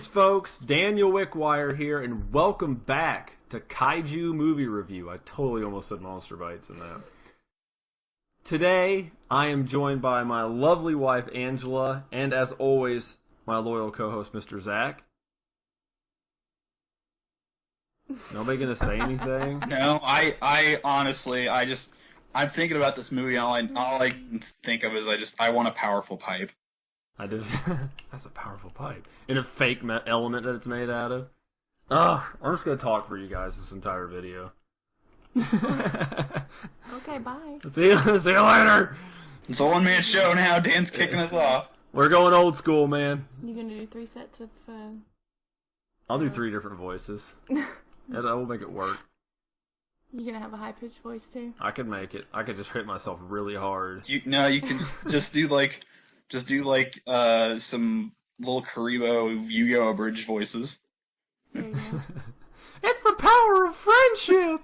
Greetings, folks. Daniel Wickwire here, and welcome back to Kaiju Movie Review. I totally almost said Monster Bites in that. Today, I am joined by my lovely wife, Angela, and as always, my loyal co-host, Mr. Zach. Nobody gonna say anything? No, I honestly, I'm thinking about this movie. All I can think of is I want a powerful pipe. That's a powerful pipe. In a fake element that it's made out of. Ugh, I'm just gonna talk for you guys this entire video. Okay, bye. See you later! It's a one-man show now. Dan's kicking us off. We're going old school, man. You gonna do 3 sets of, I'll do 3 different voices. And I will make it work. You gonna have a high-pitched voice, too? I could make it. I could just hit myself really hard. You can just do some little Karibo Yu-Gi-Oh! Abridged voices. There you go. It's the power of friendship!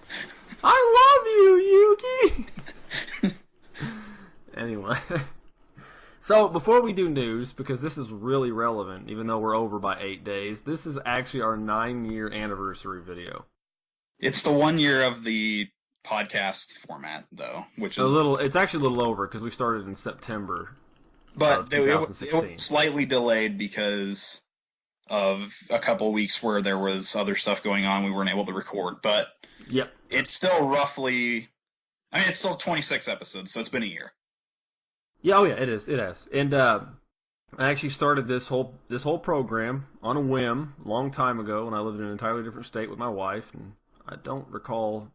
I love you, Yugi! Anyway. So, before we do news, because this is really relevant, even though we're over by 8 days, this is actually our 9-year anniversary video. It's the 1 year of the podcast format, though, which is... It's actually a little over, because we started in September. But it was 2016. slightly delayed because of a couple weeks where there was other stuff going on. We weren't able to record, but yep. It's still roughly... I mean, it's still 26 episodes, so it's been a year. Yeah, oh yeah, it is. It has. And I actually started this whole program on a whim a long time ago when I lived in an entirely different state with my wife, and I don't recall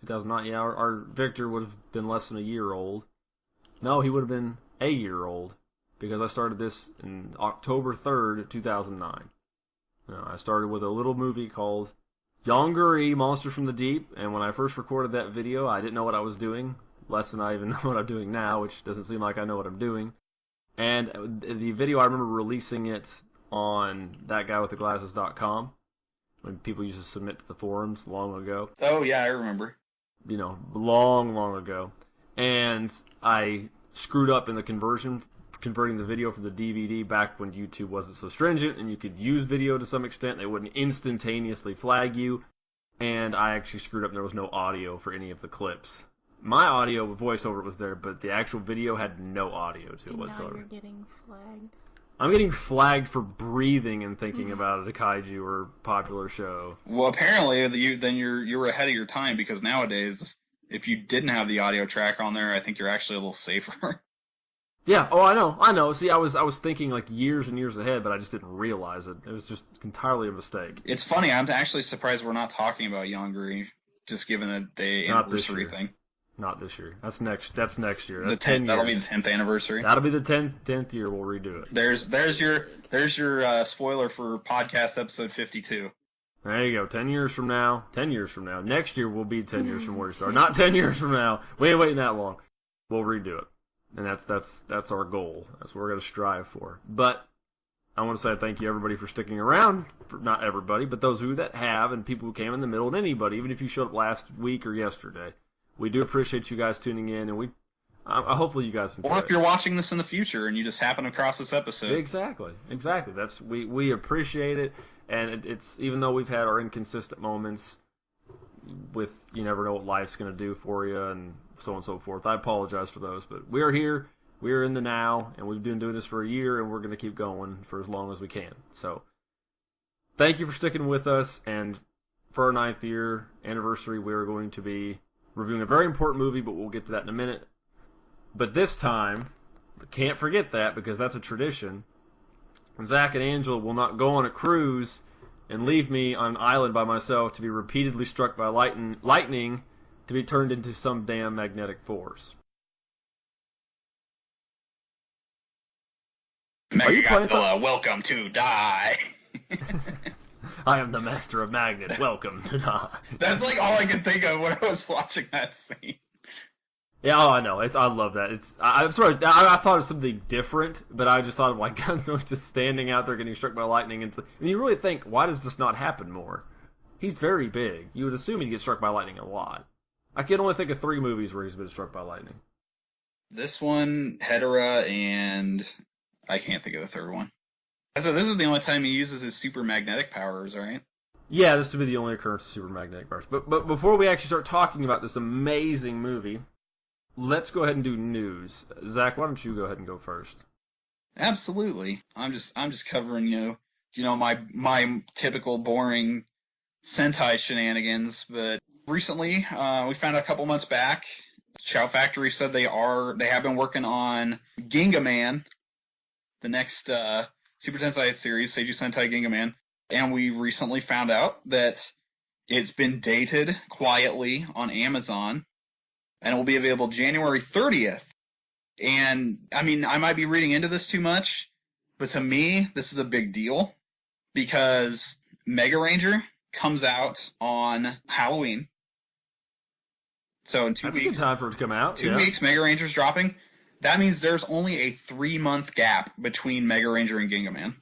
2009. Yeah, our Victor would have been less than a year old. No, he would have been a year old because I started this in October 3rd, 2009. I started with a little movie called Yongari, Monster from the Deep, and when I first recorded that video, I didn't know what I was doing. Less than I even know what I'm doing now, which doesn't seem like I know what I'm doing. And the video, I remember releasing it on thatguywiththeglasses.com when people used to submit to the forums long ago. Oh, yeah, I remember. You know, long ago. And I screwed up in the converting the video from the DVD back when YouTube wasn't so stringent and you could use video to some extent. They wouldn't instantaneously flag you. And I actually screwed up and there was no audio for any of the clips. My audio with voiceover was there, but the actual video had no audio to it whatsoever. Now you're getting flagged. I'm getting flagged for breathing and thinking about a kaiju or popular show. Well, apparently you were ahead of your time because nowadays, if you didn't have the audio track on there, I think you're actually a little safer. Yeah. Oh, I know. See, I was thinking like years and years ahead, but I just didn't realize it. It was just entirely a mistake. It's funny. I'm actually surprised we're not talking about Yongari, just given that the anniversary thing. Not this year. That's next year. That's 10 years. That'll be the 10th anniversary. That'll be the 10th year. We'll redo it. There's your spoiler for podcast episode 52. There you go. 10 years from now. Next year will be 10 years from where we started. Not 10 years from now. We ain't waiting that long. We'll redo it. And that's our goal. That's what we're going to strive for. But I want to say thank you everybody for sticking around. Not everybody, but those of you that have and people who came in the middle and anybody, even if you showed up last week or yesterday. We do appreciate you guys tuning in, and hopefully you guys enjoy Or if you're watching this in the future and you just happen across this episode. Exactly. That's we appreciate it, and it's even though we've had our inconsistent moments with you never know what life's going to do for you and so on and so forth. I apologize for those, but we're here, we're in the now, and we've been doing this for a year, and we're going to keep going for as long as we can. So thank you for sticking with us, and for our 9th year anniversary, we're going to be reviewing a very important movie, but we'll get to that in a minute. But this time, can't forget that because that's a tradition. Zach and Angela will not go on a cruise and leave me on an island by myself to be repeatedly struck by lightning to be turned into some damn magnetic force. MechaGodzilla, welcome to die. I am the master of magnets. Welcome to die. That's like all I could think of when I was watching that scene. Yeah, oh, I know. I love that. I thought it was something different, but I just thought of like Godzilla just standing out there getting struck by lightning, and you really think, why does this not happen more? He's very big. You would assume he'd get struck by lightning a lot. I can only think of 3 movies where he's been struck by lightning. This one, Hedera, and I can't think of the third one. So this is the only time he uses his super magnetic powers, right? Yeah, this would be the only occurrence of super magnetic powers. But before we actually start talking about this amazing movie, let's go ahead and do news. Zach, why don't you go ahead and go first? Absolutely. I'm just covering my typical boring Sentai shenanigans. But recently, we found out a couple months back, Shout Factory said they have been working on Ginga Man, the next Super Tensei series, Seiju Sentai Ginga Man, and we recently found out that it's been dated quietly on Amazon, and it will be available January 30th. And, I mean, I might be reading into this too much, but to me, this is a big deal, because Mega Ranger comes out on Halloween. So in 2 weeks... That's a good time for it to come out. 2 weeks, Mega Ranger's dropping. That means there's only a 3-month gap between Mega Ranger and Ginga Man.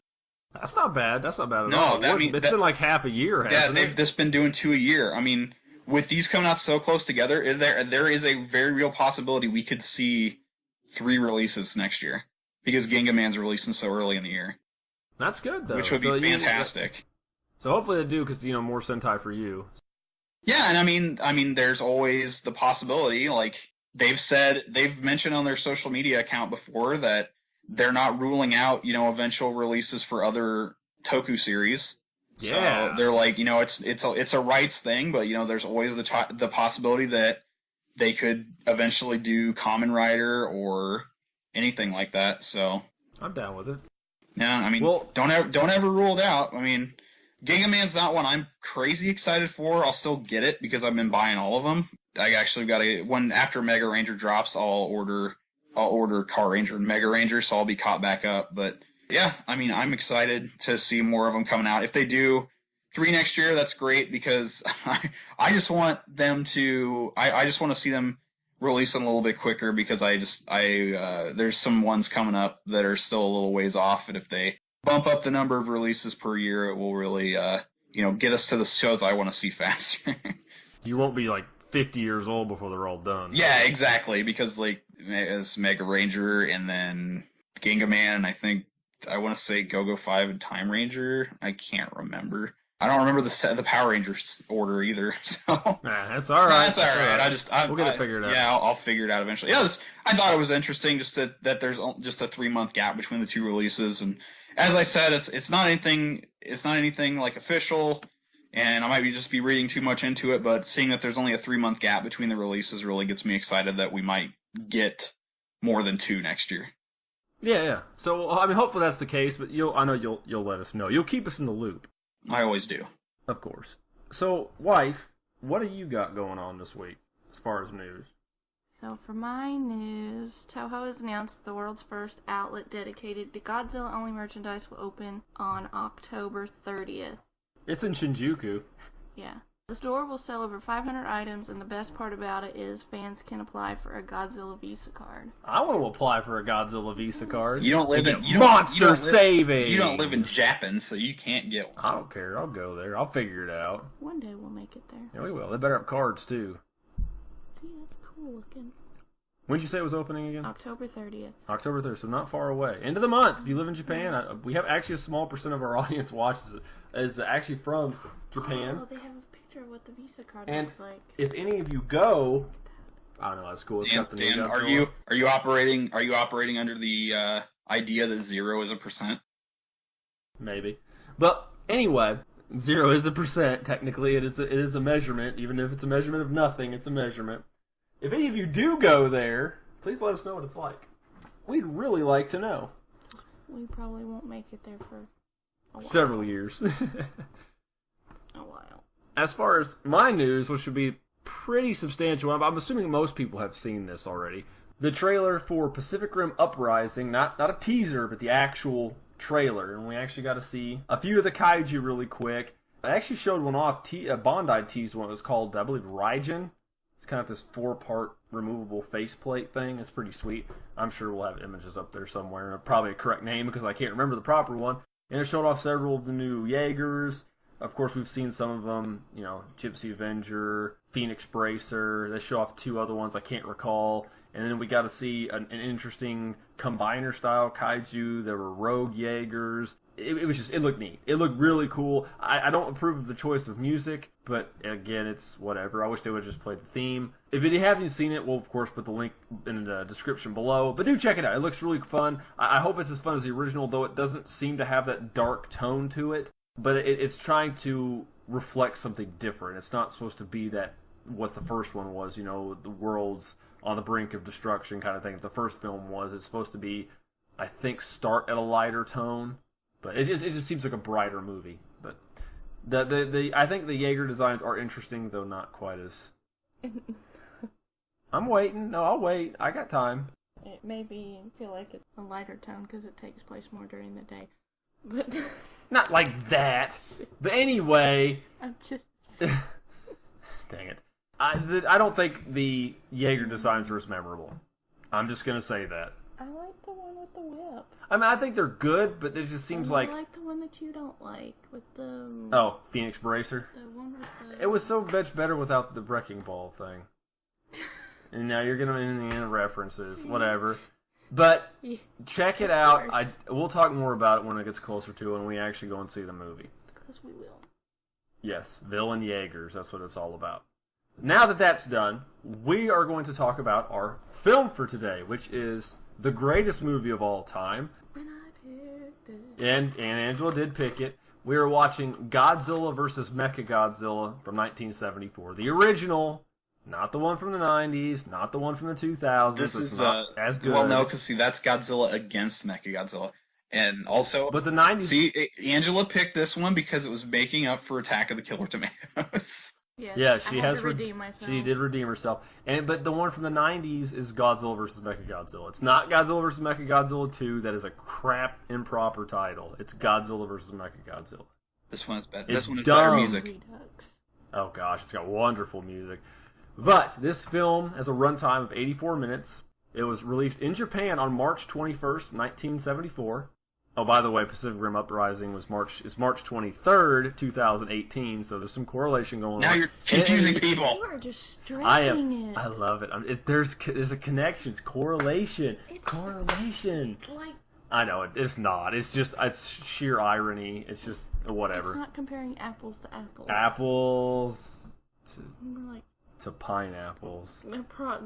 That's not bad. That's not bad at all. It's been like half a year, hasn't it? They've just been doing 2 a year. I mean, with these coming out so close together, there is a very real possibility we could see 3 releases next year, because Ginga Man's releasing so early in the year. That's good, though. Which would be fantastic. So hopefully they do, because, more Sentai for you. Yeah, and I mean, there's always the possibility, like, they've mentioned on their social media account before that they're not ruling out, eventual releases for other Toku series. Yeah. So they're like, it's a rights thing, but there's always the possibility that they could eventually do Kamen Rider or anything like that. So I'm down with it. Yeah, I mean, don't ever rule it out. I mean, Ginga Man's not one I'm crazy excited for. I'll still get it because I've been buying all of them. I actually got when after Mega Ranger drops, I'll order Car Ranger and Mega Ranger, so I'll be caught back up. But yeah, I mean, I'm excited to see more of them coming out. If they do 3 next year, that's great, because I just want them to. I just want to see them release them a little bit quicker, because there's some ones coming up that are still a little ways off, and if they bump up the number of releases per year, it will really get us to the shows I want to see faster. You won't be like 50 years old before they're all done. Yeah, exactly, because like as Mega Ranger and then Ginga Man, and I want to say Go-Go 5 and Time Ranger. I can't remember. I don't remember the Power Rangers order either. So nah, that's all right. That's all right. We'll get it figured out. Yeah, I'll figure it out eventually. Yeah, I thought it was interesting just that there's just a 3-month gap between the 2 releases, and as I said, it's not anything like official, and I might just be reading too much into it. But seeing that there's only a 3-month gap between the releases really gets me excited that we might get more than 2 next year. Yeah. So I mean, hopefully that's the case. But I know you'll let us know. You'll keep us in the loop. I always do. Of course. So, wife, what do you got going on this week as far as news? So for my news, Toho has announced the world's first outlet dedicated to Godzilla-only merchandise will open on October 30th. It's in Shinjuku. Yeah. The store will sell over 500 items, and the best part about it is fans can apply for a Godzilla Visa card. I want to apply for a Godzilla Visa card. You don't live in Monster Saving. You don't live in Japan, so you can't get one. I don't care. I'll go there. I'll figure it out. One day we'll make it there. Yeah, we will. They better have cards too. See, that's cool looking. When did you say it was opening again? October 30th. October 30th, so not far away. End of the month. If you live in Japan, we have actually a small percent of our audience watches is actually from Japan. Oh, they have a picture of what the Visa card and looks like. If any of you go, I don't know, that's cool. Dan, are you operating under the idea that 0 is a percent? Maybe, but anyway, 0 is a percent. Technically, it is a measurement. Even if it's a measurement of nothing, it's a measurement. If any of you do go there, please let us know what it's like. We'd really like to know. We probably won't make it there for a while. Several years. A while. As far as my news, which should be pretty substantial, I'm assuming most people have seen this already. The trailer for Pacific Rim Uprising, not a teaser, but the actual trailer. And we actually got to see a few of the kaiju really quick. I actually showed one off. Bandai teased one. It was called, I believe, Raijin. It's kind of this 4-part removable faceplate thing. It's pretty sweet. I'm sure we'll have images up there somewhere. Probably a correct name because I can't remember the proper one. And it showed off several of the new Jaegers. Of course, we've seen some of them, Gypsy Avenger, Phoenix Bracer. They show off 2 other ones I can't recall. And then we got to see an interesting combiner-style kaiju. There were Rogue Jaegers. it looked neat. It looked really cool. I don't approve of the choice of music, but again, it's whatever. I wish they would have just played the theme. If you haven't seen it, we'll of course put the link in the description below. But do check it out. It looks really fun. I hope it's as fun as the original, though it doesn't seem to have that dark tone to it. But it's trying to reflect something different. It's not supposed to be that what the first one was, the world's on the brink of destruction kind of thing. The first film was. It's supposed to be, I think, start at a lighter tone. But it just seems like a brighter movie. But I think the Jaeger designs are interesting, though not quite as. I'm waiting. No, I'll wait. I got time. It may feel like it's a lighter tone because it takes place more during the day, but not like that. But anyway, I'm just. Dang it! I don't think the Jaeger designs are as memorable. I'm just gonna say that. I like the one with the whip. I mean, I think they're good, but it just seems like... I like the one that you don't like, with the... Oh, Phoenix Bracer? The one with the... It was so much better without the Wrecking Ball thing. And now you're going to references, whatever. But, check it out. We'll talk more about it when it gets closer to when we actually go and see the movie. Because we will. Yes, Villain Jaegers, that's what it's all about. Now that that's done, we are going to talk about our film for today, which is... the greatest movie of all time. And I picked it. And Angela did pick it. We were watching Godzilla vs. MechaGodzilla from 1974. The original, not the one from the 90s, not the one from the 2000s. This is not as good. Well, no, because see, that's Godzilla against MechaGodzilla. And also, but the 90s. See, Angela picked this one because it was making up for Attack of the Killer Tomatoes. Yeah, she has redeemed myself. She did redeem herself. But the one from the 90s is Godzilla vs. MechaGodzilla. It's not Godzilla vs. MechaGodzilla 2. That is a crap, improper title. It's Godzilla vs. MechaGodzilla. This one is better. This one is dumb. better music. Oh gosh, it's got wonderful music. But this film has a runtime of 84 minutes. It was released in Japan on March 21st, 1974. Oh, by the way, Pacific Rim Uprising is March 23rd, 2018, so there's some correlation going on. Now you're confusing people. You are just stretching it. I love it. There's a connection. It's correlation. Correlation. Like, I know, it's not. It's sheer irony. It's just whatever. It's not comparing apples to apples. Apples to pineapples.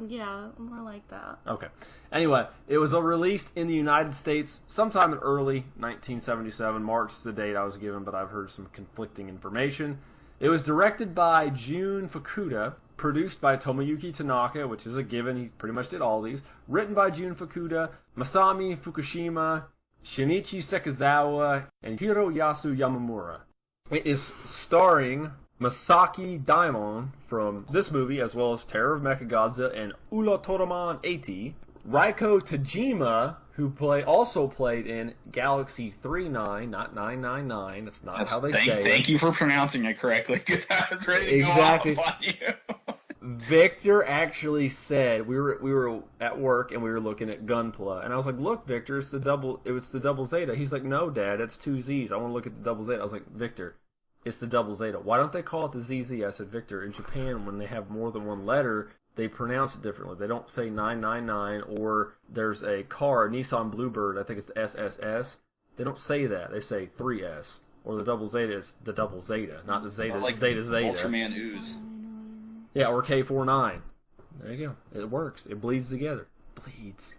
Yeah, more like that. Okay. Anyway, it was released in the United States sometime in early 1977. March is the date I was given, but I've heard some conflicting information. It was directed by Jun Fukuda, produced by Tomoyuki Tanaka, which is a given. He pretty much did all these. Written by Jun Fukuda, Masami Fukushima, Shinichi Sekizawa, and Hiroyasu Yamamura. It is starring Masaki Daimon from this movie, as well as Terror of MechaGodzilla and Ultraman 80. Raiko Tajima, who also played in Galaxy 39, not 999. That's not how they say it. Thank you for pronouncing it correctly, because I was ready to go off on you. Victor actually said, we were at work and we were looking at Gunpla, and I was like, look, Victor, it's the double Zeta. He's like, no, Dad, that's two Z's. I want to look at the double Zeta. I was like, Victor, it's the double Zeta. Why don't they call it the ZZ? I said, Victor, in Japan, when they have more than one letter, they pronounce it differently. They don't say 999, or there's a car, Nissan Bluebird, I think it's SSS. They don't say that. They say 3S. Or the double Zeta is the double Zeta, not the Zeta. Like Zeta. Ultraman Ooze. Yeah, or K49. There you go. It works. It bleeds together. Bleeds.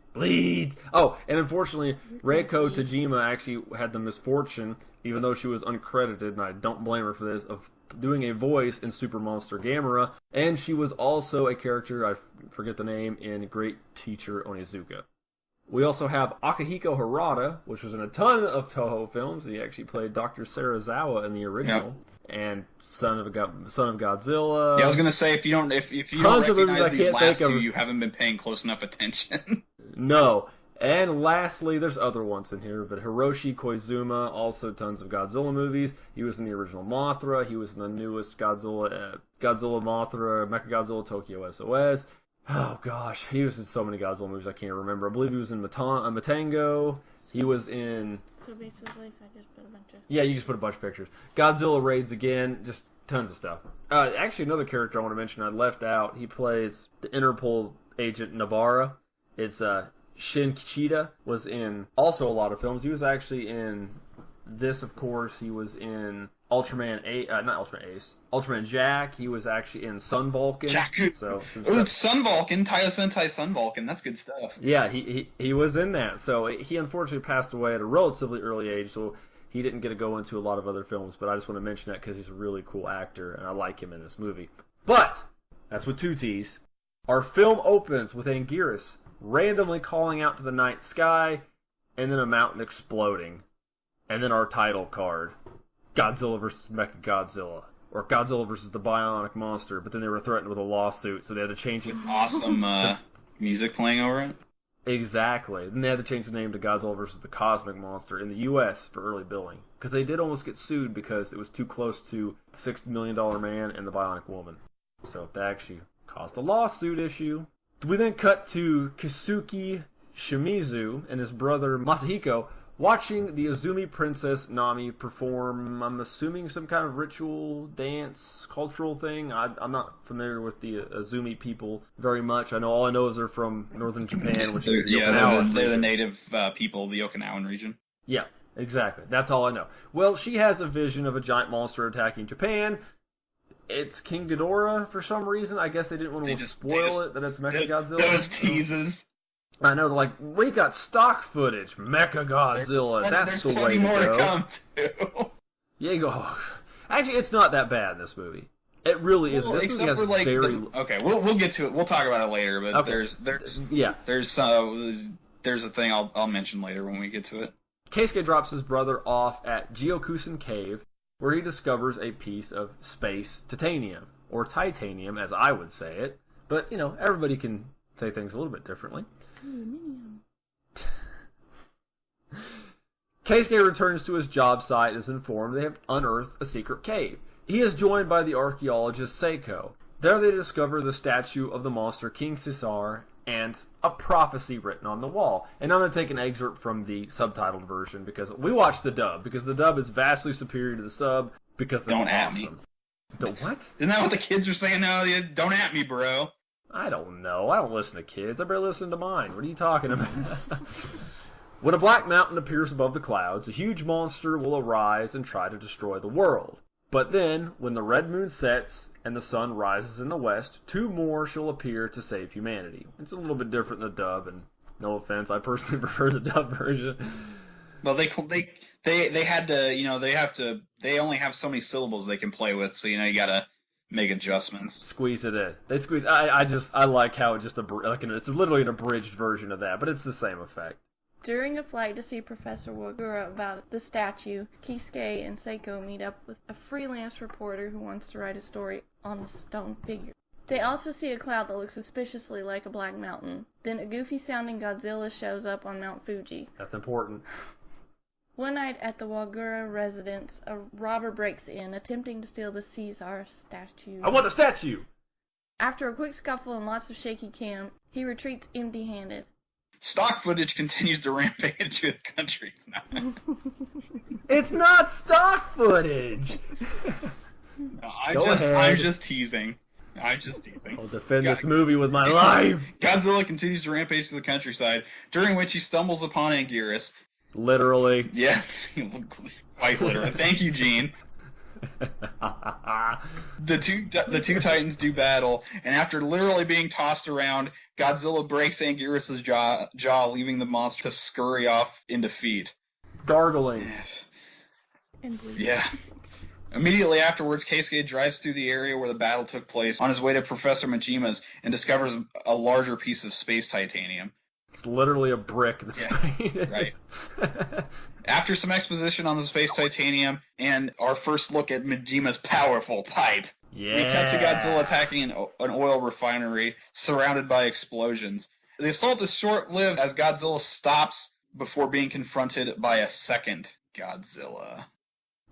Oh, and unfortunately, Reiko Tajima actually had the misfortune, even though she was uncredited, and I don't blame her for this, of doing a voice in Super Monster Gamera, and she was also a character, I forget the name, in Great Teacher Onizuka. We also have Akihiko Harada, which was in a ton of Toho films. He actually played Dr. Serizawa in the original, and Son of Godzilla. Yeah, I was gonna say if you don't recognize these last two, you haven't been paying close enough attention. No. And lastly, there's other ones in here, but Hiroshi Koizuma, also tons of Godzilla movies. He was in the original Mothra. He was in the newest Godzilla Mothra, MechaGodzilla Tokyo SOS. Oh gosh, he was in so many Godzilla movies I can't remember. I believe he was in Matango. He was in... So basically, if I just put a bunch of... Yeah, you just put a bunch of pictures. Godzilla Raids Again, just tons of stuff. Actually, another character I want to mention I left out. He plays the Interpol agent Nabara. It's Shin Kichida, was in also a lot of films. He was actually in this, of course, he was in Ultraman not Ultraman Ace, Ultraman Jack. He was actually in Sun Vulcan. Jakku. So It's Sun Vulcan, Taiyo Sentai Sun Vulcan. That's good stuff. Yeah, he was in that. So he unfortunately passed away at a relatively early age, so he didn't get to go into a lot of other films, but I just want to mention that because he's a really cool actor, and I like him in this movie. But, that's with two T's. Our film opens with Anguirus randomly calling out to the night sky, and then a mountain exploding. And then our title card, Godzilla vs. MechaGodzilla, or Godzilla vs. the Bionic Monster, but then they were threatened with a lawsuit, so they had to change it. Awesome music playing over it. Exactly. Then they had to change the name to Godzilla vs. the Cosmic Monster in the U.S. for early billing. Because they did almost get sued because it was too close to $6 Million Man and the Bionic Woman. So that actually caused a lawsuit issue. We then cut to Kisuke Shimizu and his brother Masahiko watching the Azumi Princess Nami perform, I'm assuming, some kind of ritual, dance, cultural thing. I'm not familiar with the Azumi people very much. All I know is they're from northern Japan, which is the Okinawan they're the region. native people of the Okinawan region. Yeah, exactly. That's all I know. Well, she has a vision of a giant monster attacking Japan. It's King Ghidorah for some reason. I guess they didn't want to spoil it that it's MechaGodzilla. Those teases. I know, they're like, we got stock footage, MechaGodzilla. That's the way to go. There's plenty more to come, too. Yeah, you go. Actually, it's not that bad in this movie. It really is. This movie has very. Okay, we'll get to it. We'll talk about it later. But okay. there's a thing I'll mention later when we get to it. Keisuke drops his brother off at Gyokusen Cave, where he discovers a piece of space titanium, or titanium, as I would say it. But everybody can say things a little bit differently. Keisuke returns to his job site and is informed they have unearthed a secret cave. He is joined by the archaeologist Seiko. There they discover the statue of the monster King Caesar and a prophecy written on the wall. And I'm going to take an excerpt from the subtitled version because we watched the dub, because the dub is vastly superior to the sub because it's awesome. At me. The what? Isn't that what the kids are saying now? Don't at me, bro. I don't know. I don't listen to kids. I barely listen to mine. What are you talking about? When a black mountain appears above the clouds, a huge monster will arise and try to destroy the world. But then, when the red moon sets and the sun rises in the west, two more shall appear to save humanity. It's a little bit different than the dub, and no offense, I personally prefer the dub version. Well, they had to, they only have so many syllables they can play with, so you gotta make adjustments. Squeeze it in. They squeeze. I like how it just it's literally an abridged version of that, but it's the same effect. During a flight to see Professor Wagura about the statue, Keisuke and Seiko meet up with a freelance reporter who wants to write a story on the stone figure. They also see a cloud that looks suspiciously like a black mountain. Then a goofy-sounding Godzilla shows up on Mount Fuji. That's important. One night at the Wagura residence, a robber breaks in, attempting to steal the Caesar statue. I want the statue! After a quick scuffle and lots of shaky cam, he retreats empty-handed. Stock footage continues to rampage through the country now. It's not stock footage! No, I'm just teasing. I'll defend this movie with my life! Godzilla continues to rampage through the countryside, during which he stumbles upon Anguirus. Literally. Yeah, quite literally. Thank you, Gene. The two titans do battle, and after literally being tossed around, Godzilla breaks Anguirus' jaw, leaving the monster to scurry off in defeat. Gargling. And bleeding. Yeah. Immediately afterwards, Keisuke drives through the area where the battle took place on his way to Professor Majima's and discovers a larger piece of space titanium. It's literally a brick. Yeah, right. After some exposition on the space titanium and our first look at Majima's powerful pipe, we cut to Godzilla attacking an oil refinery surrounded by explosions. The assault is short-lived as Godzilla stops before being confronted by a second Godzilla.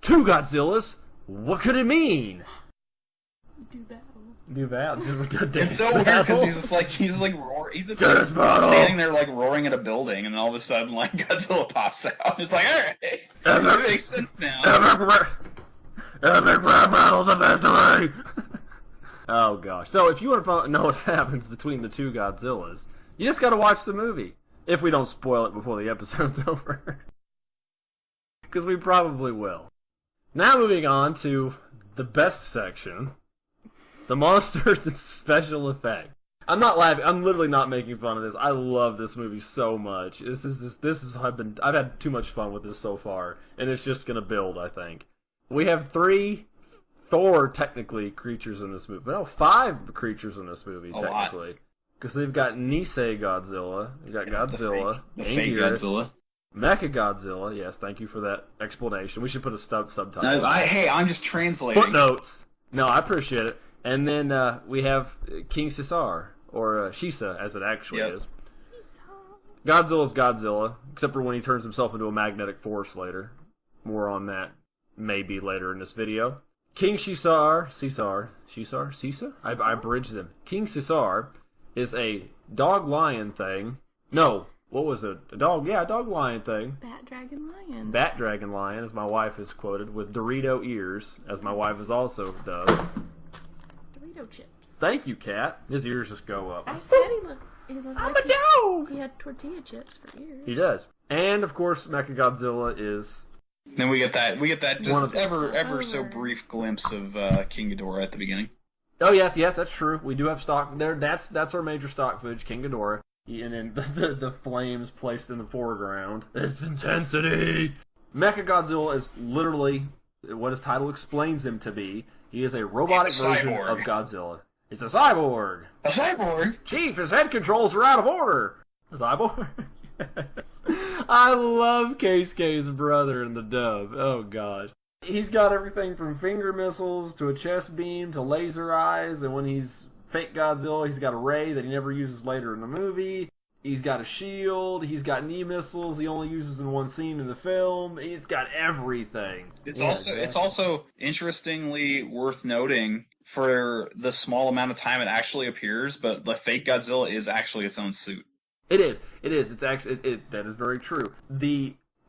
Two Godzillas? What could it mean? Do battle. It's so weird because he's just standing there like roaring at a building, and then all of a sudden like Godzilla pops out. It's like, alright, that makes sense now. Epic rap battles of history. Oh gosh. So if you want to know what happens between the two Godzillas, you just gotta watch the movie. If we don't spoil it before the episode's over. Because we probably will. Now moving on to the best section, the monsters and special effects. I'm not laughing. I'm literally not making fun of this. I love this movie so much. I've had too much fun with this so far, and it's just gonna build, I think. We have 4 technically creatures in this movie. No, 5 creatures in this movie technically. Because they've got Nisei Godzilla, they've got Godzilla, the fake Godzilla. MechaGodzilla. Yes, thank you for that explanation. We should put a subtitle. No, I'm just translating. Footnotes. No, I appreciate it. And then we have King Caesar, or Shisa, as it actually is. Godzilla's Godzilla, except for when he turns himself into a magnetic force later. More on that maybe later in this video. King Caesar? I bridged them. King Caesar is a dog-lion thing. No, what was it? A dog-lion thing. Bat Dragon Lion. Bat Dragon Lion, as my wife is quoted, with Dorito ears, as my wife is also dubbed. Dorito chips. Thank you, Cat. His ears just go up. I said he looked I'm like a dog! He had tortilla chips for ears. He does. And, of course, MechaGodzilla is... Then we get that just ever so over. brief glimpse of King Ghidorah at the beginning. Oh, yes, that's true. We do have stock there. That's our major stock footage, King Ghidorah. And then the flames placed in the foreground. It's intensity! MechaGodzilla is literally what his title explains him to be. He is a robotic version of Godzilla. He's a cyborg! A cyborg? Chief, his head controls are out of order! A cyborg? Yes. I love Keisuke's brother in the dub. Oh, gosh. He's got everything from finger missiles to a chest beam to laser eyes, and when he's fake Godzilla, he's got a ray that he never uses later in the movie. He's got a shield. He's got knee missiles he only uses in one scene in the film. It's got everything. It's also interestingly worth noting for the small amount of time it actually appears, but the fake Godzilla is actually its own suit. It is. It's actually that is very true.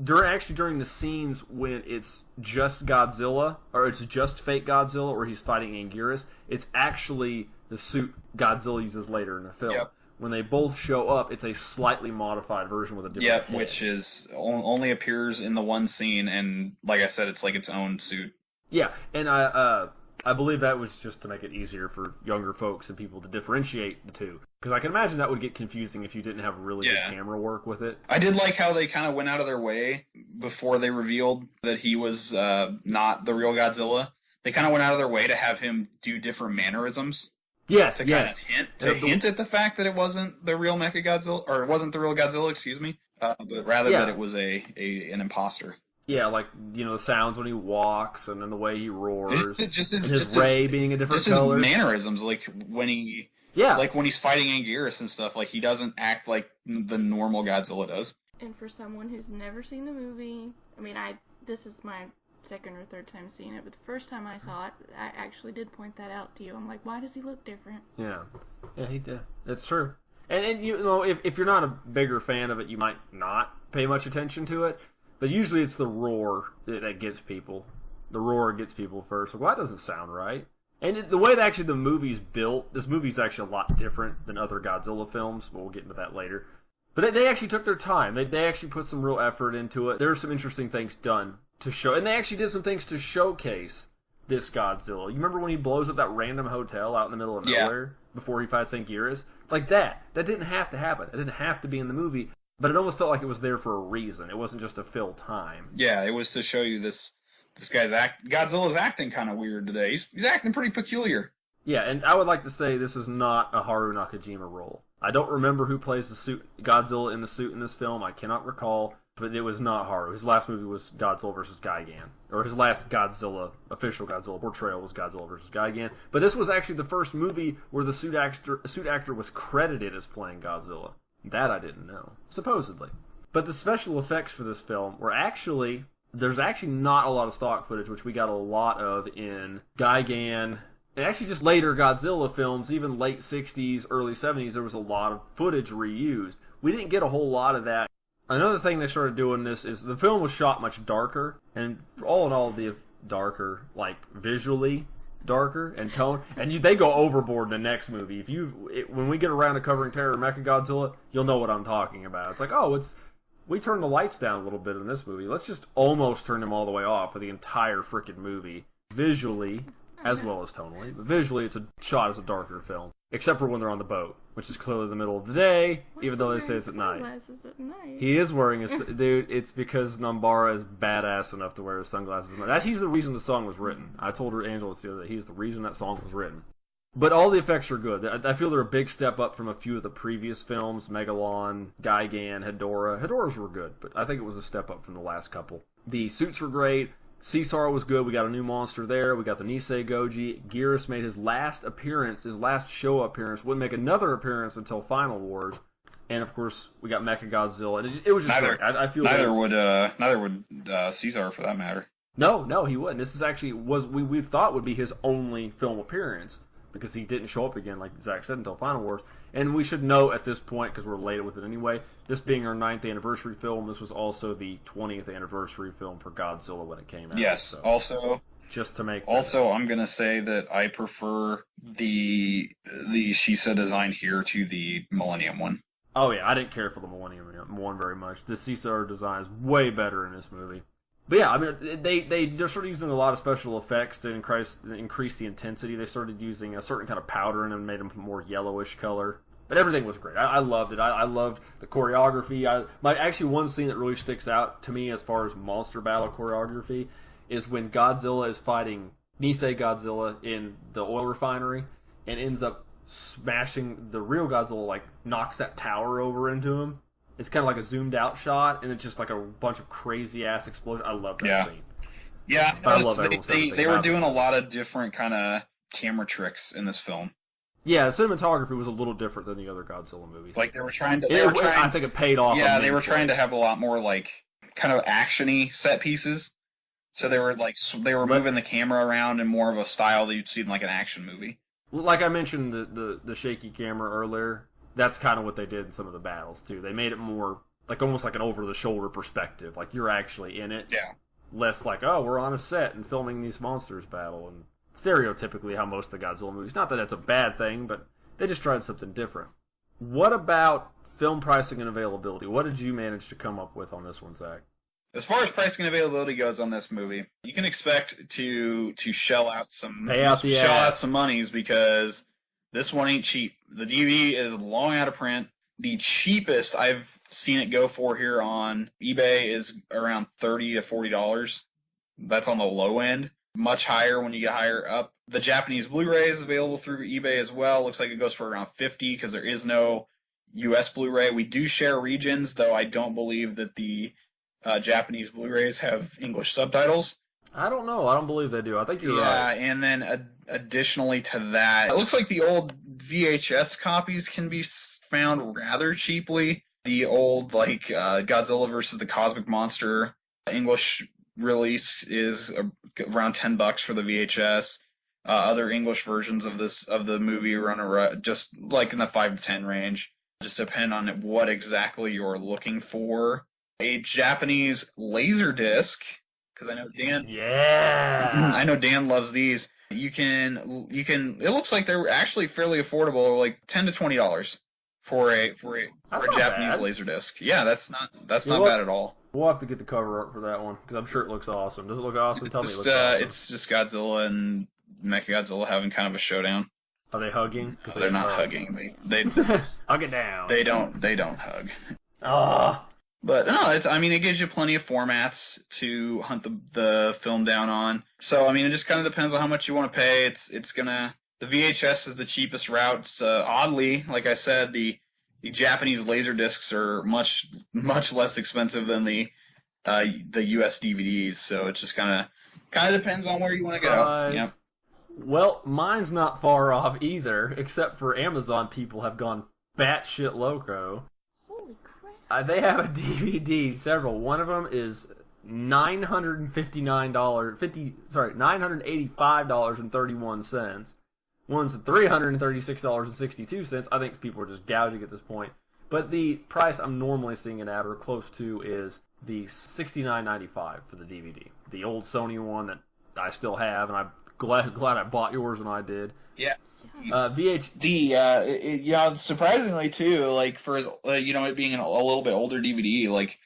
During the scenes when it's just Godzilla, or it's just fake Godzilla, or he's fighting Anguirus, it's actually the suit Godzilla uses later in the film. Yep. When they both show up, it's a slightly modified version with a different head. Which is only appears in the one scene, and like I said, it's like its own suit. Yeah, and I believe that was just to make it easier for younger folks and people to differentiate the two. Because I can imagine that would get confusing if you didn't have really good camera work with it. I did like how they kind of went out of their way before they revealed that he was not the real Godzilla. They kind of went out of their way to have him do different mannerisms. Yes, to kind of hint at the fact that it wasn't the real MechaGodzilla, or it wasn't the real Godzilla, excuse me, but rather that it was an imposter. Yeah, like, the sounds when he walks, and then the way he roars, and his ray being a different color. His mannerisms, like when he, like when he's fighting Anguirus and stuff, like he doesn't act like the normal Godzilla does. And for someone who's never seen the movie, I mean, this is my second or third time seeing it, but the first time I saw it, I actually did point that out to you. I'm like, why does he look different? Yeah, he did. That's true. And if you're not a bigger fan of it, you might not pay much attention to it. But usually it's the roar that gets people. The roar gets people first. Like, well, that doesn't sound right. And the way that actually the movie's built, this movie's actually a lot different than other Godzilla films, but we'll get into that later. But they actually took their time. They actually put some real effort into it. There are some interesting things done to show, and they actually did some things to showcase this Godzilla. You remember when he blows up that random hotel out in the middle of nowhere before he fights Anguirus? Like that. That didn't have to happen. It didn't have to be in the movie. But it almost felt like it was there for a reason. It wasn't just to fill time. Yeah, it was to show you this guy's Godzilla's acting kind of weird today. He's acting pretty peculiar. Yeah, and I would like to say this is not a Haru Nakajima role. I don't remember who plays the suit Godzilla in the suit in this film. I cannot recall, but it was not Haru. His last movie was Godzilla vs. Gigan, or his last official Godzilla portrayal was Godzilla vs. Gigan. But this was actually the first movie where the suit actor was credited as playing Godzilla. That I didn't know, supposedly. But the special effects for this film were there's actually not a lot of stock footage, which we got a lot of in Gigan, and actually just later Godzilla films, even late 60s, early 70s, there was a lot of footage reused. We didn't get a whole lot of that. Another thing they started doing this is the film was shot much darker, and all in all, the darker, like visually, darker and tone, and they go overboard in the next movie. When we get around to covering Terror of MechaGodzilla, you'll know what I'm talking about. It's like, oh, we turned the lights down a little bit in this movie. Let's just almost turn them all the way off for the entire freaking movie. Visually, as well as tonally. But visually, it's a shot as a darker film. Except for when they're on the boat, which is clearly the middle of the day, even though they say it's at night. He is wearing his... Dude, it's because Nambara is badass enough to wear his sunglasses. He's the reason the song was written. I told her, Angela, the other day, he's the reason that song was written. But all the effects are good. I feel they're a big step up from a few of the previous films. Megalon, Gigan, Hedorah. Hedorah's were good, but I think it was a step up from the last couple. The suits were great. Caesar was good. We got a new monster there. We got the Nisei Goji. Geras made his last appearance, his last show appearance. Wouldn't make another appearance until Final Wars. And of course, we got MechaGodzilla. And it was just great. I feel neither would Caesar for that matter. No, he wouldn't. This is actually we thought would be his only film appearance because he didn't show up again, like Zach said, until Final Wars. And we should note at this point, because we're late with it anyway, this being our 9th anniversary film, this was also the 20th anniversary film for Godzilla when it came out. Yes, so, also... Just to make... Also, I'm going to say that I prefer the Shisa design here to the Millennium one. Oh yeah, I didn't care for the Millennium one very much. The Caesar design is way better in this movie. But yeah, I mean, they're sort of using a lot of special effects to increase the intensity. They started using a certain kind of powder in them and made them more yellowish color. But everything was great. I loved it. I loved the choreography. Actually, one scene that really sticks out to me as far as monster battle choreography is when Godzilla is fighting Nisei Godzilla in the oil refinery and ends up smashing the real Godzilla, like knocks that tower over into him. It's kind of like a zoomed out shot, and it's just like a bunch of crazy ass explosions. I love that scene. Yeah, I love they were doing a lot of different kind of camera tricks in this film. Yeah, the cinematography was a little different than the other Godzilla movies. Like they were trying to. I think it paid off. Yeah, they were trying to have a lot more like kind of actiony set pieces. So they were moving the camera around in more of a style that you'd see in like an action movie. Like I mentioned the shaky camera earlier. That's kind of what they did in some of the battles, too. They made it more, like, almost like an over-the-shoulder perspective. Like, you're actually in it. Yeah. Less like, oh, we're on a set and filming these monsters battle. And stereotypically how most of the Godzilla movies. Not that that's a bad thing, but they just tried something different. What about film pricing and availability? What did you manage to come up with on this one, Zach? As far as pricing and availability goes on this movie, you can expect to shell out some monies because this one ain't cheap. The DVD is long out of print. The cheapest I've seen it go for here on eBay is around $30 to $40. That's on the low end. Much higher when you get higher up. The Japanese Blu-ray is available through eBay as well. Looks like it goes for around $50 because there is no US Blu-ray. We do share regions, though I don't believe that the Japanese Blu-rays have English subtitles. I don't know. I don't believe they do. I think you're right. Yeah, and then additionally to that, it looks like the old VHS copies can be found rather cheaply. The old, like, Godzilla versus the Cosmic Monster English release is around $10 for the VHS. Other English versions of the movie run just like in the 5 to 10 range. Just depend on what exactly you're looking for. A Japanese Laserdisc, because I know Dan. Yeah. I know Dan loves these. You can. It looks like they're actually fairly affordable, like $10 to $20 for a Japanese Laserdisc. Yeah, that's not bad at all. We'll have to get the cover art for that one because I'm sure it looks awesome. Does it look awesome? Tell me it looks awesome. It's just Godzilla and MechaGodzilla having kind of a showdown. Are they hugging? No, they're not hugging. They hug it down. They don't hug. Ah. But no, it gives you plenty of formats to hunt the film down on. So it just kind of depends on how much you want to pay. The VHS is the cheapest route. Oddly, like I said, the Japanese laser discs are much less expensive than the US DVDs. So it just kind of depends on where you want to go. Yep. Well, mine's not far off either, except for Amazon people have gone batshit loco. They have a DVD, several. One of them is $985.31. One's $336.62. I think people are just gouging at this point. But the price I'm normally seeing it at, or close to, is the $69.95 for the DVD. The old Sony one that I still have, and I glad I bought yours when I did. Yeah. Surprisingly too, like for it being a little bit older DVD, like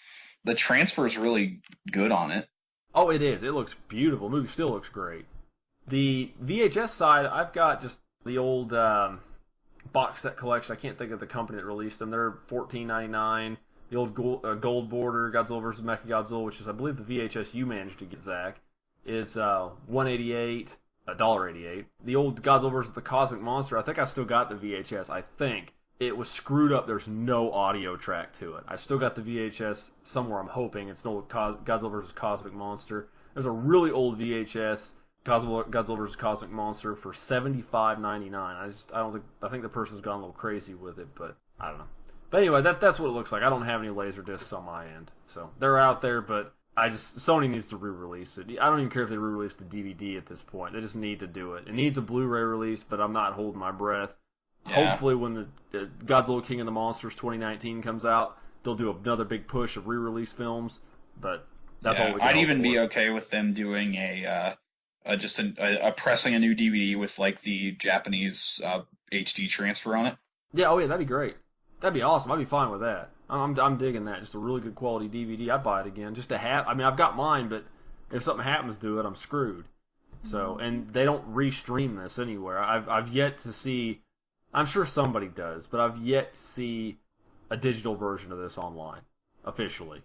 the transfer is really good on it. Oh, it is. It looks beautiful. The movie still looks great. The VHS side, I've got just the old box set collection. I can't think of the company that released them. They're $14.99. The old gold border Godzilla vs. MechaGodzilla, which is, I believe, the VHS you managed to get, Zach, is $188, $1.88. The old Godzilla vs. the Cosmic Monster, I think I still got the VHS. I think it was screwed up. There's no audio track to it. I still got the VHS somewhere. I'm hoping it's no Godzilla vs. Cosmic Monster. There's a really old VHS. Godzilla vs. Cosmic Monster for $75.99. I think the person's gone a little crazy with it, but I don't know. But anyway, that's what it looks like. I don't have any laser discs on my end, so they're out there. But Sony needs to re-release it. I don't even care if they re-release the DVD at this point. They just need to do it. It needs a Blu-ray release, but I'm not holding my breath. Yeah. Hopefully, when the Godzilla King of the Monsters 2019 comes out, they'll do another big push of re-release films. But that's all we can I'd even for. Be okay with them doing just a pressing a new DVD with like the Japanese HD transfer on it. Yeah, oh yeah, that'd be great. That'd be awesome. I'd be fine with that. I'm digging that. Just a really good quality DVD. I'd buy it again just to have. I mean, I've got mine, but if something happens to it, I'm screwed. So, and they don't re-stream this anywhere. I've yet to see. I'm sure somebody does, but I've yet to see a digital version of this online officially.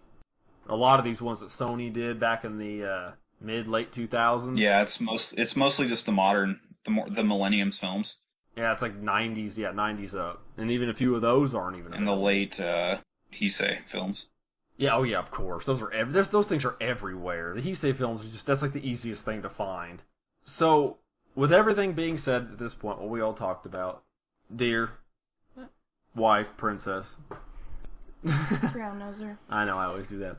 A lot of these ones that Sony did back in the late 2000s. Yeah, it's mostly just the modern, the Millennium's films. Yeah, it's like 90s. Yeah, 90s up, and even a few of those aren't even. And the late Heisei films. Yeah, oh yeah, of course. Those are those things are everywhere. The Heisei films are that's like the easiest thing to find. So, with everything being said at this point, what we all talked about, dear wife, princess. Brown noser. I know, I always do that.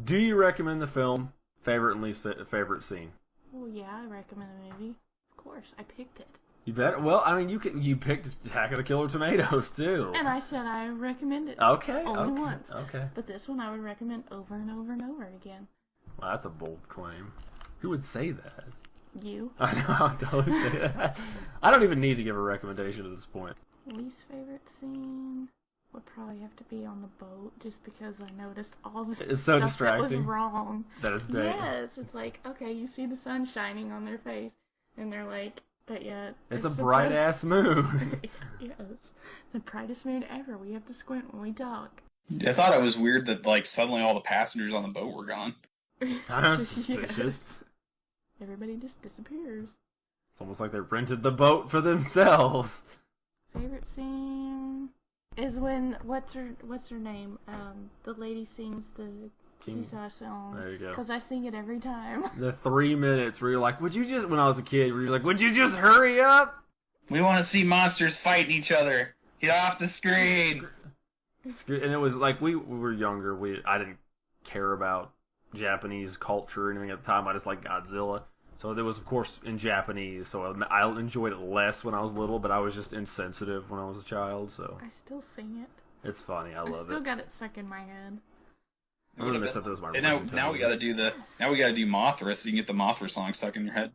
Do you recommend the film? Favorite and least favorite scene? Well, yeah, I recommend the movie. Of course, I picked it. You better. Well, I mean, you picked Attack of the Killer Tomatoes too. And I said I recommend it. Okay. Only once. Okay. But this one I would recommend over and over and over again. Well, that's a bold claim. Who would say that? You. I know. I'll totally say that. I don't even need to give a recommendation at this point. Least favorite scene would probably have to be on the boat, just because I noticed all the it's so stuff distracting. that was wrong. That is great. Yes, it's like, okay, you see the sun shining on their face, and they're like, but yet it's a bright ass moon. Yes, the brightest moon ever. We have to squint when we talk. I thought it was weird that like suddenly all the passengers on the boat were gone. That's suspicious. Yes. Everybody just disappears. It's almost like they rented the boat for themselves. Favorite scene is when what's her name? The lady sings the Seesaw song. There you go. Because I sing it every time. The 3 minutes where you're like, would you just, when I was a kid, where you're like, would you just hurry up? We want to see monsters fighting each other. Get off the screen. And it was like, we were younger. I didn't care about Japanese culture or anything at the time. I just liked Godzilla. So it was, of course, in Japanese. So I enjoyed it less when I was little, but I was just insensitive when I was a child. So I still sing it. It's funny. I love it. I still got it stuck in my head. I'm gonna miss that as my now we gotta do Mothra, so you can get the Mothra song stuck in your head.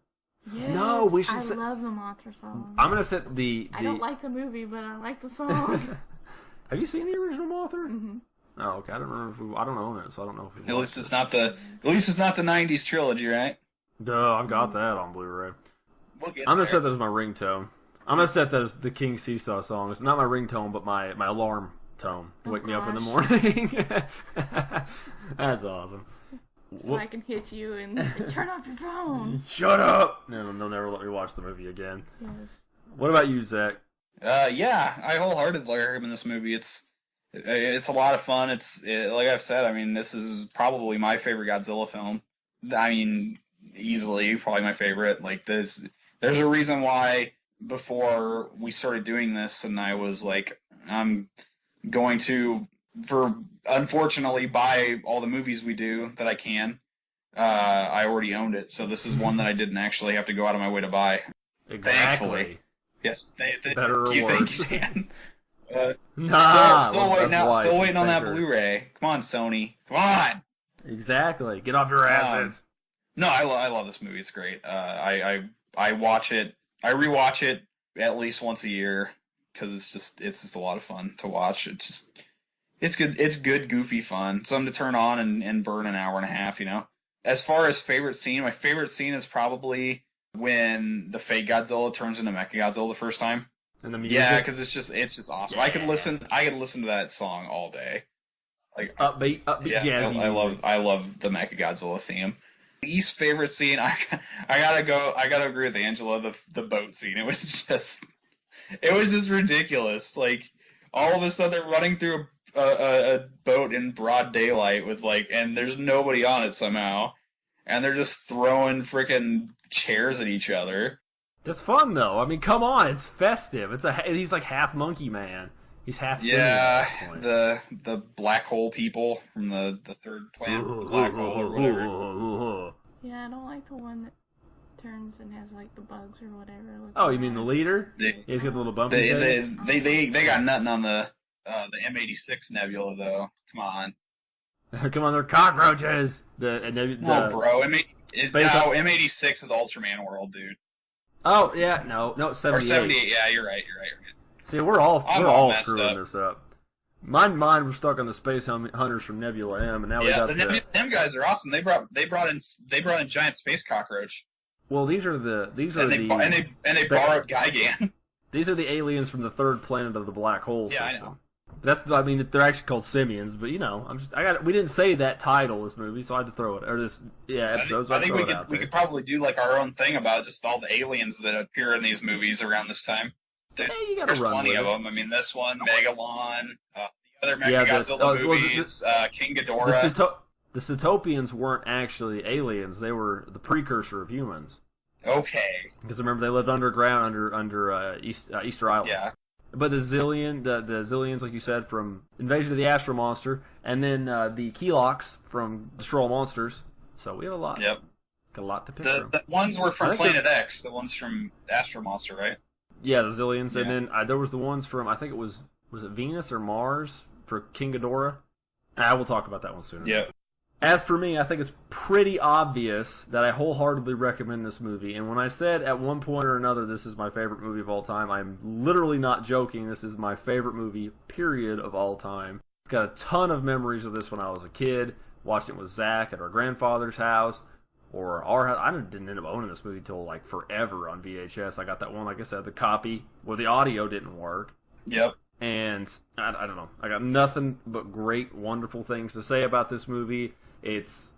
Yes, no, we should. I love the Mothra song. I'm gonna set the. I don't like the movie, but I like the song. Have you seen the original Mothra? Mm-hmm. Oh, okay. I don't remember. I don't own it, so I don't know if. At least it's not the '90s trilogy, right? Duh, I've got that on Blu-ray. I'm gonna set that as my ringtone. I'm gonna set that as the King Seesaw song. It's not my ringtone, but my alarm tone. Wake me up in the morning. That's awesome. So I can hit you and turn off your phone. Shut up! No, they'll never let me watch the movie again. Yes. What about you, Zach? Yeah, I wholeheartedly recommend this movie. It's a lot of fun. Like I've said, I mean, this is probably my favorite Godzilla film. I mean, easily probably my favorite. Like this, there's a reason why before we started doing this, and I was like, I'm going to, unfortunately, buy all the movies we do that I can. I already owned it, so this is one that I didn't actually have to go out of my way to buy. Exactly. Thankfully. Yes, better or worse. Thank you, Dan. Still waiting on that Blu-ray. Come on, Sony. Come on. Exactly. Get off your asses. No, I love this movie. It's great. I watch it. I rewatch it at least once a year because it's just a lot of fun to watch. It's good. It's good, goofy fun. Something to turn on and burn an hour and a half. As far as favorite scene, my favorite scene is probably when the fake Godzilla turns into MechaGodzilla the first time. And the music? Yeah, because it's just awesome. Yeah. I could listen to that song all day. Like upbeat, jazzy. I love the MechaGodzilla theme. Least favorite scene, I gotta agree with Angela. The boat scene. It was just ridiculous. Like all of a sudden they're running through a boat in broad daylight with and there's nobody on it somehow, and they're just throwing freaking chairs at each other. That's fun though. I mean, come on, it's festive. He's like half monkey man. He's half the black hole people from the third planet, black hole or whatever. Yeah, I don't like the one that turns and has the bugs or whatever. Oh, you mean the leader? He's got the little bumpy face? They got nothing on the M86 Nebula though. Come on. Come on, they're cockroaches. Bro, M86 is Ultraman world, dude. Oh yeah, no, 78. Or 78. Yeah, you're right. See, we're all screwing up. this up. My mind was stuck on the space hunters from Nebula M, and now we got the M guys are awesome. They brought in giant space cockroach. Well, these are the they borrowed Gigan. These are the aliens from the third planet of the black hole system. I know. They're actually called simians, but we didn't say that title this movie, so I had to throw it episode. I think we could probably do our own thing about just all the aliens that appear in these movies around this time. There's plenty of them. I mean, this one, Megalon, the other MechaGodzilla movies, King Ghidorah. The Cetopians weren't actually aliens; they were the precursor of humans. Okay. Because remember, they lived underground under Easter Island. Yeah. But the Zillions, like you said, from Invasion of the Astro Monster, and then the Keloks from Destroy All Monsters. So we have a lot. Yep. Got a lot to pick from. The ones were from Planet X. The ones from Astro Monster, right? Yeah, the Zillions, yeah. And then there was the ones from, I think it was it Venus or Mars for King Ghidorah? I will talk about that one sooner. Yeah. As for me, I think it's pretty obvious that I wholeheartedly recommend this movie. And when I said at one point or another this is my favorite movie of all time, I'm literally not joking. This is my favorite movie, period, of all time. I've got a ton of memories of this when I was a kid. Watched it with Zach at our grandfather's house. Or our house. I didn't end up owning this movie till forever on VHS. I got that one, like I said, the copy where the audio didn't work. Yep. And I don't know. I got nothing but great, wonderful things to say about this movie. It's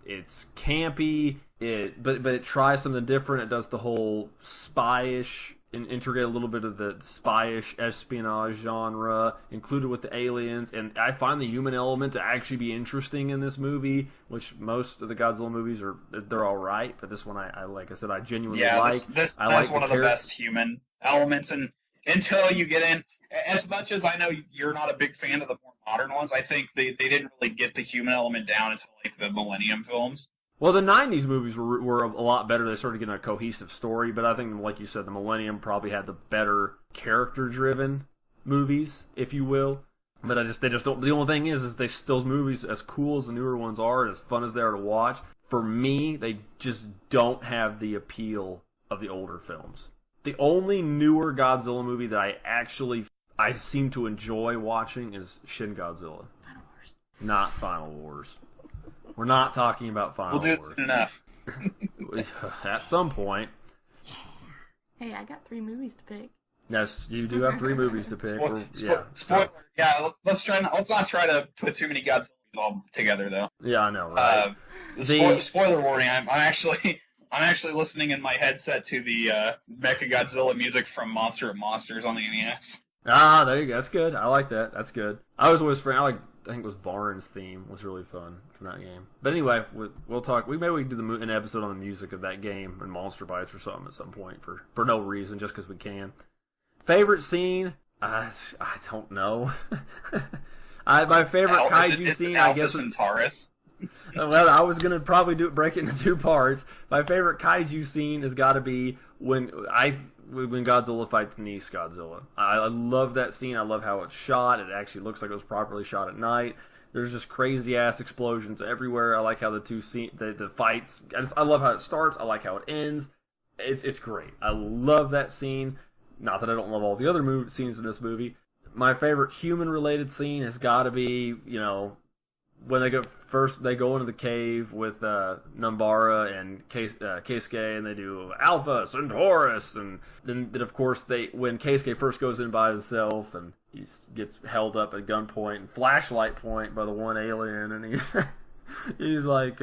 campy, but it tries something different. It does the whole spy-ish, and integrate a little bit of the spy-ish espionage genre included with the aliens. And I find the human element to actually be interesting in this movie, which most of the Godzilla movies they're all right, but this one I like I said, I genuinely like. This is one of the best human elements, and until you get in. As much as I know you're not a big fan of the more modern ones, I think they didn't really get the human element down until the Millennium films. Well, the 90s movies were a lot better. They started getting a cohesive story, but I think, like you said, the Millennium probably had the better character-driven movies, if you will. But they just don't. The only thing is those movies, as cool as the newer ones are, and as fun as they are to watch, for me, they just don't have the appeal of the older films. The only newer Godzilla movie that I seem to enjoy watching is Shin Godzilla. Final Wars. Not Final Wars. We're not talking about Final Wars. We'll do it soon enough. At some point. Yeah. Hey, I got 3 movies to pick. Yes, you do have 3 movies to pick. Let's not try to put too many Godzillas all together, though. Yeah, I know, right? Spoiler warning, I'm actually listening in my headset to the MechaGodzilla music from Monster of Monsters on the NES. Ah, there you go. That's good. I like that. That's good. I was always I think it was Varn's theme was really fun from that game. But anyway, we'll talk. Maybe we can do an episode on the music of that game and Monster Bites or something at some point for no reason, just because we can. Favorite scene? I don't know. My favorite kaiju scene, I guess. Centaurus. Well, I was gonna probably break it into 2 parts. My favorite kaiju scene has got to be when Godzilla fights Nice Godzilla. I love that scene. I love how it's shot. It actually looks like it was properly shot at night. There's just crazy ass explosions everywhere. I like how the fights. I love how it starts. I like how it ends. It's great. I love that scene. Not that I don't love all the other scenes in this movie. My favorite human-related scene has got to be, when they go into the cave with Numbara and Keisuke, and they do Alpha Centaurus, and then of course when Keisuke first goes in by himself and he gets held up at gunpoint and flashlight point by the one alien, and he's like,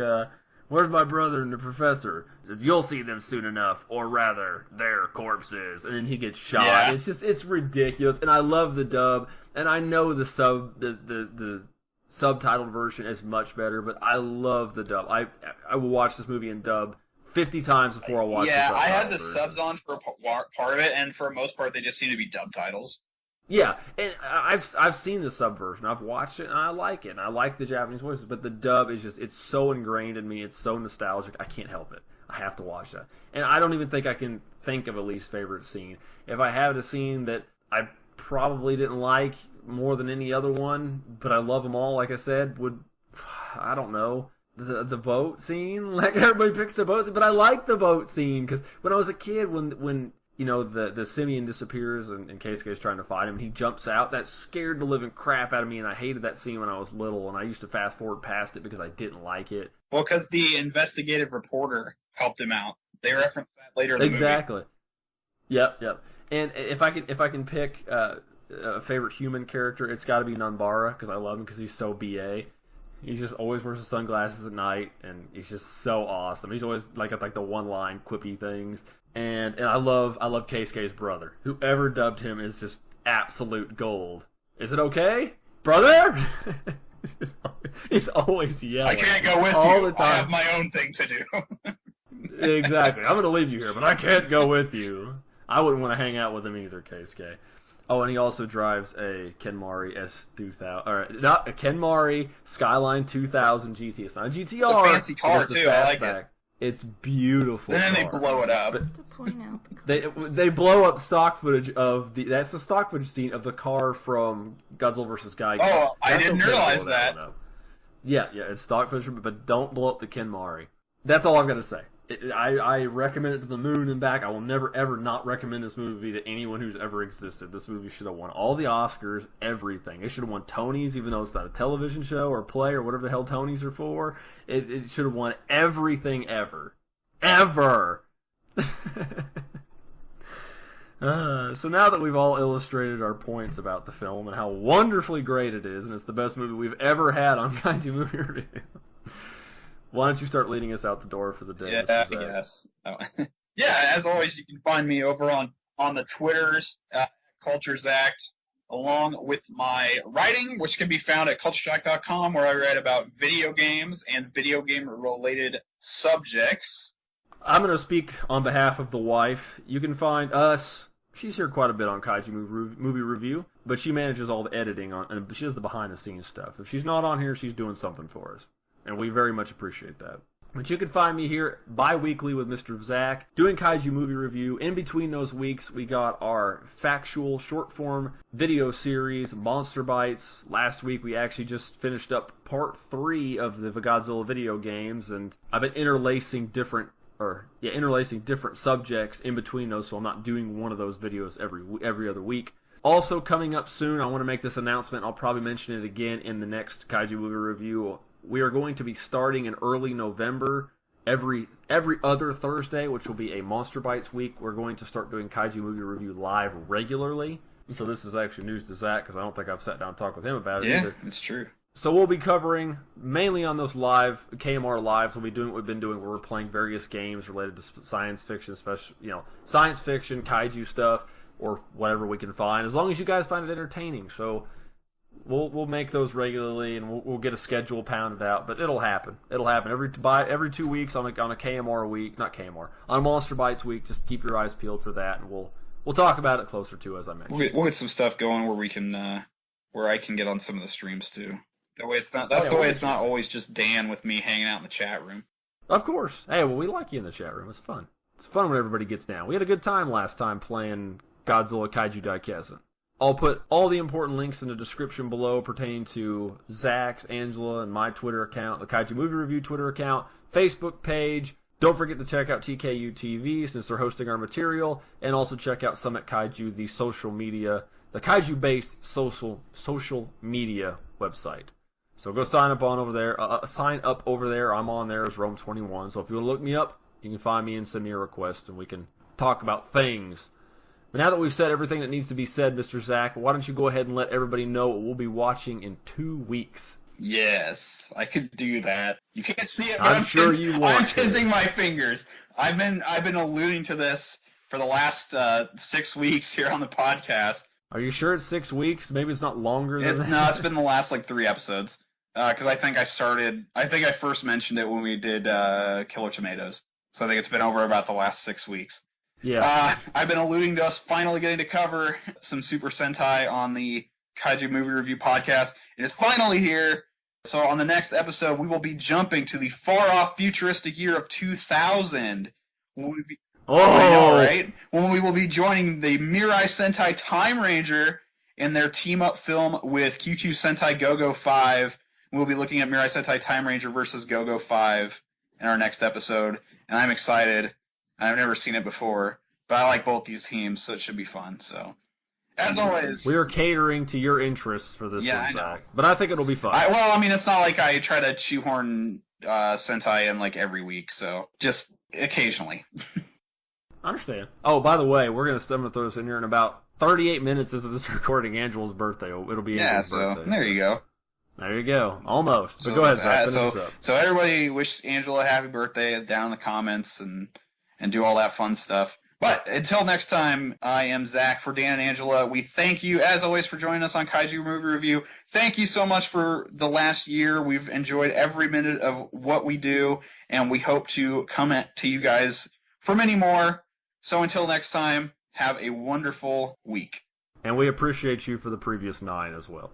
"Where's my brother and the professor?" He said, "You'll see them soon enough, or rather, they're corpses." And then he gets shot. Yeah. It's ridiculous, and I love the dub, and I know the subtitled version is much better, but I love the dub. I will watch this movie in dub 50 times before I watch the subtitled version. Yeah, I had the version. subs on for part of it, and for the most part, they just seem to be dub titles. Yeah, and I've seen the sub version. I've watched it, and I like it. And I like the Japanese voices, but the dub is it's so ingrained in me. It's so nostalgic. I can't help it. I have to watch that. And I don't even think I can think of a least favorite scene. If I have a scene that I probably didn't like more than any other one, but I love them all, like I said, I don't know, the boat scene? Like, everybody picks the boat scene, but I like the boat scene, because when I was a kid, when the simian disappears and Keisuke's trying to find him, and he jumps out, that scared the living crap out of me, and I hated that scene when I was little, and I used to fast forward past it because I didn't like it. Well, because the investigative reporter helped him out. They reference that later in the movie. Exactly. Yep. And if I can pick a favorite human character, it's got to be Numbara, because I love him because he's so BA. He just always wears his sunglasses at night, and he's just so awesome. He's always like the one-line quippy things. And I love Keisuke's brother. Whoever dubbed him is just absolute gold. Is it okay, brother? He's always yelling. I can't go with all you. The time. I have my own thing to do. Exactly. I'm going to leave you here, but I can't go with you. I wouldn't want to hang out with him either, Keisuke. Oh, and he also drives a Kenmari S2000, or not a Kenmari Skyline 2000 GT. It's not a GTR. It's a fancy car too. I like it. It's beautiful. And then they blow it up. To point out they blow up stock footage of that's the stock footage scene of the car from Godzilla vs. Gigan. Oh, I didn't realize that. Yeah, it's stock footage, but don't blow up the Kenmari. That's all I've got to say. I recommend it to the moon and back. I will never, ever not recommend this movie to anyone who's ever existed. This movie should have won all the Oscars, everything. It should have won Tonys, even though it's not a television show or play or whatever the hell Tonys are for. It should have won everything ever. Ever! So now that we've all illustrated our points about the film and how wonderfully great it is, and it's the best movie we've ever had on Kaiju Movie Review, why don't you start leading us out the door for the day? Yeah, yes. Oh. Yeah, as always, you can find me over on the Twitters, CultureZact, along with my writing, which can be found at culturejack.com, where I write about video games and video game-related subjects. I'm going to speak on behalf of the wife. You can find us. She's here quite a bit on Kaiju Movie Review, but she manages all the editing and she does the behind-the-scenes stuff. If she's not on here, she's doing something for us. And we very much appreciate that. But you can find me here bi-weekly with Mr. Zach, doing Kaiju Movie Review. In between those weeks, we got our factual short-form video series, Monster Bites. Last week, we actually just finished up part 3 of the Godzilla video games, and I've been interlacing different subjects in between those, so I'm not doing one of those videos every other week. Also, coming up soon, I want to make this announcement. I'll probably mention it again in the next Kaiju Movie Review. We are going to be starting in early November, every other Thursday, which will be a Monster Bites week. We're going to start doing Kaiju Movie Review live regularly. So this is actually news to Zach, because I don't think I've sat down and talked with him about it either. Yeah, it's true. So we'll be covering, mainly on those live, KMR Lives, we'll be doing what we've been doing, where we're playing various games related to science fiction, especially, science fiction, kaiju stuff, or whatever we can find, as long as you guys find it entertaining. So We'll make those regularly, and we'll get a schedule pounded out, but it'll happen. It'll happen every 2 weeks on a KMR week, not KMR, on Monster Bites week. Just keep your eyes peeled for that, and we'll talk about it closer to, as I mentioned. We'll get some stuff going where we can where I can get on some of the streams too. That way it's not. That's the way it's not always just Dan with me hanging out in the chat room. Of course. Hey, well, we like you in the chat room. It's fun. It's fun when everybody gets down. We had a good time last time playing Godzilla Kaiju Daikessen. I'll put all the important links in the description below pertaining to Zach's, Angela, and my Twitter account, the Kaiju Movie Review Twitter account, Facebook page. Don't forget to check out TKU TV since they're hosting our material, and also check out Summit Kaiju, the social media, the Kaiju-based social media website. So go sign up over there. I'm on there as Rome21. So if you want to look me up, you can find me and send me a request, and we can talk about things. But now that we've said everything that needs to be said, Mr. Zach, why don't you go ahead and let everybody know what we'll be watching in 2 weeks? Yes, I could do that. You can't see it, but I'm sure you want I'm to. tinting my fingers. I've been alluding to this for the last 6 weeks here on the podcast. Are you sure it's 6 weeks? Maybe it's not longer than that? No, it's been the last 3 episodes. Because I think I first mentioned it when we did Killer Tomatoes. So I think it's been over about the last 6 weeks. Yeah. I've been alluding to us finally getting to cover some Super Sentai on the Kaiju Movie Review podcast. It is finally here. So on the next episode, we will be jumping to the far-off futuristic year of 2000. I know, right? When we will be joining the Mirai Sentai Time Ranger in their team-up film with QQ Sentai Go-Go 5. We'll be looking at Mirai Sentai Time Ranger versus Go-Go 5 in our next episode, and I'm excited. I've never seen it before, but I like both these teams, so it should be fun. So, as always, we are catering to your interests for this one, Zach, but I think it'll be fun. It's not like I try to shoehorn Sentai in every week, so just occasionally. I understand. Oh, by the way, I'm gonna throw this in here in about 38 minutes into this recording. Angela's birthday. It'll be Angela's birthday. There you go. There you go. Almost. But go ahead, Zach. Finish this up. So everybody wish Angela a happy birthday down in the comments and do all that fun stuff. But until next time, I am Zach for Dan and Angela. We thank you, as always, for joining us on Kaiju Movie Review. Thank you so much for the last year. We've enjoyed every minute of what we do, and we hope to come to you guys for many more. So until next time, have a wonderful week. And we appreciate you for the previous 9 as well.